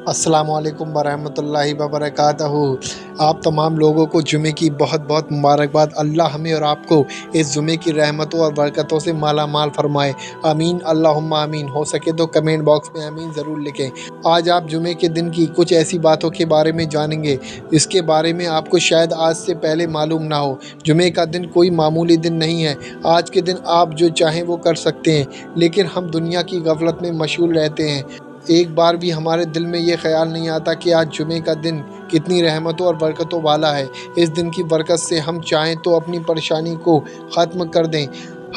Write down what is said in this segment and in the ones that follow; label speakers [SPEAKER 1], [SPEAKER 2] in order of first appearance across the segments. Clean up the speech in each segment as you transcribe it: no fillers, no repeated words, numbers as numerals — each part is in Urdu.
[SPEAKER 1] السلام علیکم ورحمۃ اللہ وبرکاتہ۔ آپ تمام لوگوں کو جمعے کی بہت بہت مبارکباد۔ اللہ ہمیں اور آپ کو اس جمعے کی رحمتوں اور برکتوں سے مالا مال فرمائے، آمین اللہم آمین۔ ہو سکے تو کمنٹ باکس میں آمین ضرور لکھیں۔ آج آپ جمعے کے دن کی کچھ ایسی باتوں کے بارے میں جانیں گے اس کے بارے میں آپ کو شاید آج سے پہلے معلوم نہ ہو۔ جمعے کا دن کوئی معمولی دن نہیں ہے۔ آج کے دن آپ جو چاہیں وہ کر سکتے ہیں، لیکن ہم دنیا کی غفلت میں مشغول رہتے ہیں۔ ایک بار بھی ہمارے دل میں یہ خیال نہیں آتا کہ آج جمعے کا دن کتنی رحمتوں اور برکتوں والا ہے۔ اس دن کی برکت سے ہم چاہیں تو اپنی پریشانی کو ختم کر دیں۔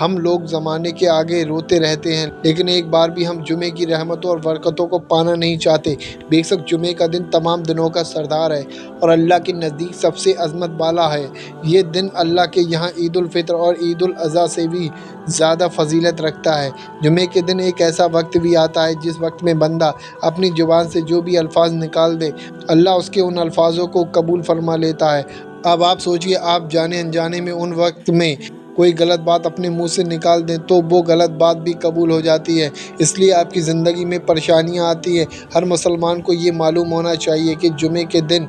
[SPEAKER 1] ہم لوگ زمانے کے آگے روتے رہتے ہیں، لیکن ایک بار بھی ہم جمعے کی رحمتوں اور برکتوں کو پانا نہیں چاہتے۔ بے شک جمعے کا دن تمام دنوں کا سردار ہے اور اللہ کے نزدیک سب سے عظمت والا ہے۔ یہ دن اللہ کے یہاں عید الفطر اور عید الاضحیٰ سے بھی زیادہ فضیلت رکھتا ہے۔ جمعے کے دن ایک ایسا وقت بھی آتا ہے جس وقت میں بندہ اپنی زبان سے جو بھی الفاظ نکال دے، اللہ اس کے ان الفاظوں کو قبول فرما لیتا ہے۔ اب آپ سوچئے، آپ جانے انجانے میں ان وقت میں کوئی غلط بات اپنے منہ سے نکال دیں تو وہ غلط بات بھی قبول ہو جاتی ہے۔ اس لیے آپ کی زندگی میں پریشانیاں آتی ہیں، ہر مسلمان کو یہ معلوم ہونا چاہیے کہ جمعے کے دن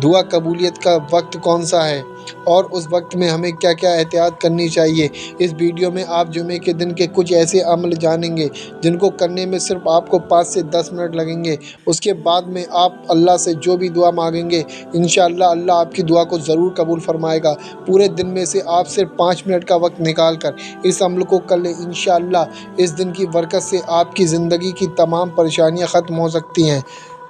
[SPEAKER 1] دعا قبولیت کا وقت کون سا ہے اور اس وقت میں ہمیں کیا کیا احتیاط کرنی چاہیے۔ اس ویڈیو میں آپ جمعے کے دن کے کچھ ایسے عمل جانیں گے جن کو کرنے میں صرف آپ کو 5 سے 10 منٹ لگیں گے۔ اس کے بعد میں آپ اللہ سے جو بھی دعا مانگیں گے، انشاءاللہ اللہ آپ کی دعا کو ضرور قبول فرمائے گا۔ پورے دن میں سے آپ صرف 5 منٹ کا وقت نکال کر اس عمل کو کر لیں، انشاءاللہ اس دن کی برکت سے آپ کی زندگی کی تمام پریشانیاں ختم ہو سکتی ہیں۔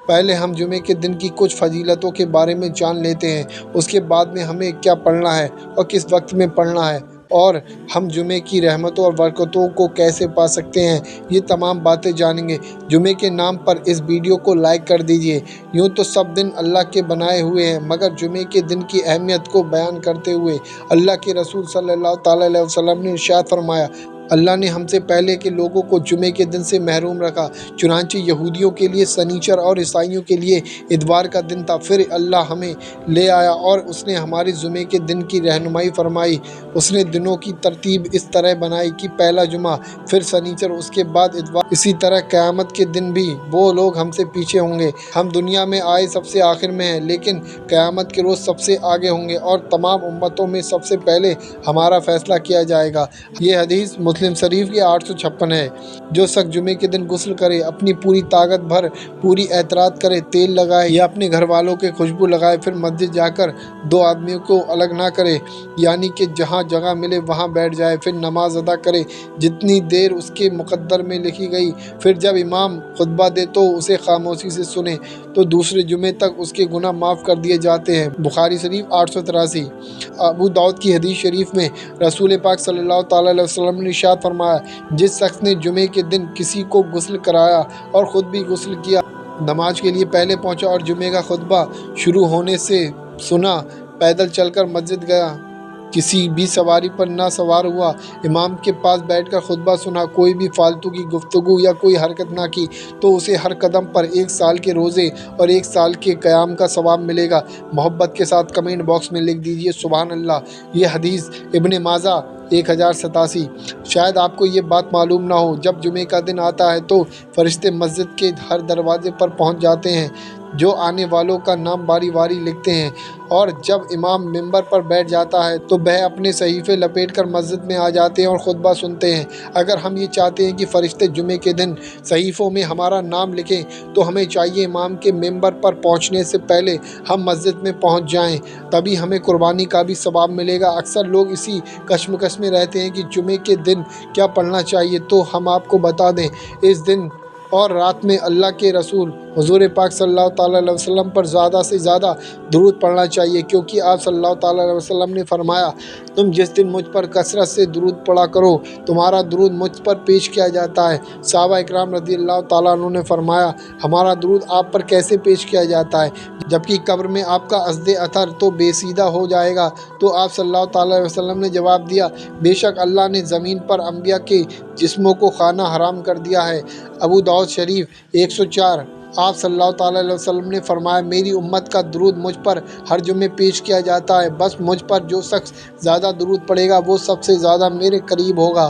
[SPEAKER 1] پہلے ہم جمعے کے دن کی کچھ فضیلتوں کے بارے میں جان لیتے ہیں، اس کے بعد میں ہمیں کیا پڑھنا ہے اور کس وقت میں پڑھنا ہے، اور ہم جمعے کی رحمتوں اور برکتوں کو کیسے پا سکتے ہیں۔ یہ تمام باتیں جانیں گے۔ جمعے کے نام پر اس ویڈیو کو لائک کر دیجئے۔ یوں تو سب دن اللہ کے بنائے ہوئے ہیں، مگر جمعے کے دن کی اہمیت کو بیان کرتے ہوئے اللہ کے رسول صلی اللہ تعالیٰ علیہ وسلم نے ارشاد فرمایا، اللہ نے ہم سے پہلے کے لوگوں کو جمعے کے دن سے محروم رکھا، چنانچہ یہودیوں کے لیے سنیچر اور عیسائیوں کے لیے اتوار کا دن تھا۔ پھر اللہ ہمیں لے آیا اور اس نے ہماری جمعے کے دن کی رہنمائی فرمائی۔ اس نے دنوں کی ترتیب اس طرح بنائی کہ پہلا جمعہ، پھر سنیچر، اس کے بعد اتوار۔ اسی طرح قیامت کے دن بھی وہ لوگ ہم سے پیچھے ہوں گے۔ ہم دنیا میں آئے سب سے آخر میں ہیں، لیکن قیامت کے روز سب سے آگے ہوں گے اور تمام امتوں میں سب سے پہلے ہمارا فیصلہ کیا جائے گا۔ یہ حدیث مسلم شریف کی 856 ہے۔ جو شخص جمعے کے دن غسل کرے، اپنی پوری طاقت بھر پوری احتیاط کرے، تیل لگائے یا اپنے گھر والوں کے خوشبو لگائے، پھر مسجد جا کر 2 آدمیوں کو الگ نہ کرے، یعنی کہ جہاں جگہ ملے وہاں بیٹھ جائے، پھر نماز ادا کرے جتنی دیر اس کے مقدر میں لکھی گئی، پھر جب امام خطبہ دے تو اسے خاموشی سے سنے، تو دوسرے جمعے تک اس کے گناہ معاف کر دیے جاتے ہیں۔ بخاری شریف 883۔ ابو داؤد کی حدیث شریف میں رسول پاک صلی اللہ تعالیٰ علیہ وسلم نے ارشاد فرمایا، جس شخص نے جمعے کے دن کسی کو غسل کرایا اور خود بھی غسل کیا، نماز کے لیے پہلے پہنچا اور جمعے کا خطبہ شروع ہونے سے سنا، پیدل چل کر مسجد گیا، کسی بھی سواری پر نہ سوار ہوا، امام کے پاس بیٹھ کر خطبہ سنا، کوئی بھی فالتو کی گفتگو یا کوئی حرکت نہ کی، تو اسے ہر قدم پر 1 سال کے روزے اور 1 سال کے قیام کا ثواب ملے گا۔ محبت کے ساتھ کمنٹ باکس میں لکھ دیجئے سبحان اللہ۔ یہ حدیث ابن ماجہ 1087۔ شاید آپ کو یہ بات معلوم نہ ہو، جب جمعے کا دن آتا ہے تو فرشتے مسجد کے ہر دروازے پر پہنچ جاتے ہیں، جو آنے والوں کا نام باری باری لکھتے ہیں، اور جب امام منبر پر بیٹھ جاتا ہے تو وہ اپنے صحیفے لپیٹ کر مسجد میں آ جاتے ہیں اور خطبہ سنتے ہیں۔ اگر ہم یہ چاہتے ہیں کہ فرشتے جمعے کے دن صحیفوں میں ہمارا نام لکھیں تو ہمیں چاہیے امام کے منبر پر پہنچنے سے پہلے ہم مسجد میں پہنچ جائیں، تبھی ہمیں قربانی کا بھی ثواب ملے گا۔ اکثر لوگ اسی کشمکش میں رہتے ہیں کہ جمعے کے دن کیا پڑھنا چاہیے، تو ہم آپ کو بتا دیں، اس دن اور رات میں اللہ کے رسول حضور پاک صلی اللہ تعالیٰ علیہ وسلم پر زیادہ سے زیادہ درود پڑھنا چاہیے، کیونکہ آپ صلی اللہ تعالیٰ علیہ وسلم نے فرمایا، تم جس دن مجھ پر کثرت سے درود پڑھا کرو، تمہارا درود مجھ پر پیش کیا جاتا ہے۔ صحابہ اکرام رضی اللہ تعالیٰ عنہ نے فرمایا، ہمارا درود آپ پر کیسے پیش کیا جاتا ہے، جبکہ قبر میں آپ کا عزد اثر تو بے سیدھا ہو جائے گا؟ تو آپ صلی اللہ تعالیٰ علیہ وسلم نے جواب دیا، بے شک اللہ نے زمین پر انبیاء کے جسموں کو کھانا حرام کر دیا ہے۔ ابو داؤد شریف 104۔ آپ صلی اللہ تعالیٰ علیہ وسلم نے فرمایا، میری امت کا درود مجھ پر ہر جمعے پیش کیا جاتا ہے، بس مجھ پر جو شخص زیادہ درود پڑھے گا وہ سب سے زیادہ میرے قریب ہوگا۔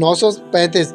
[SPEAKER 1] 935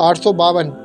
[SPEAKER 1] 852।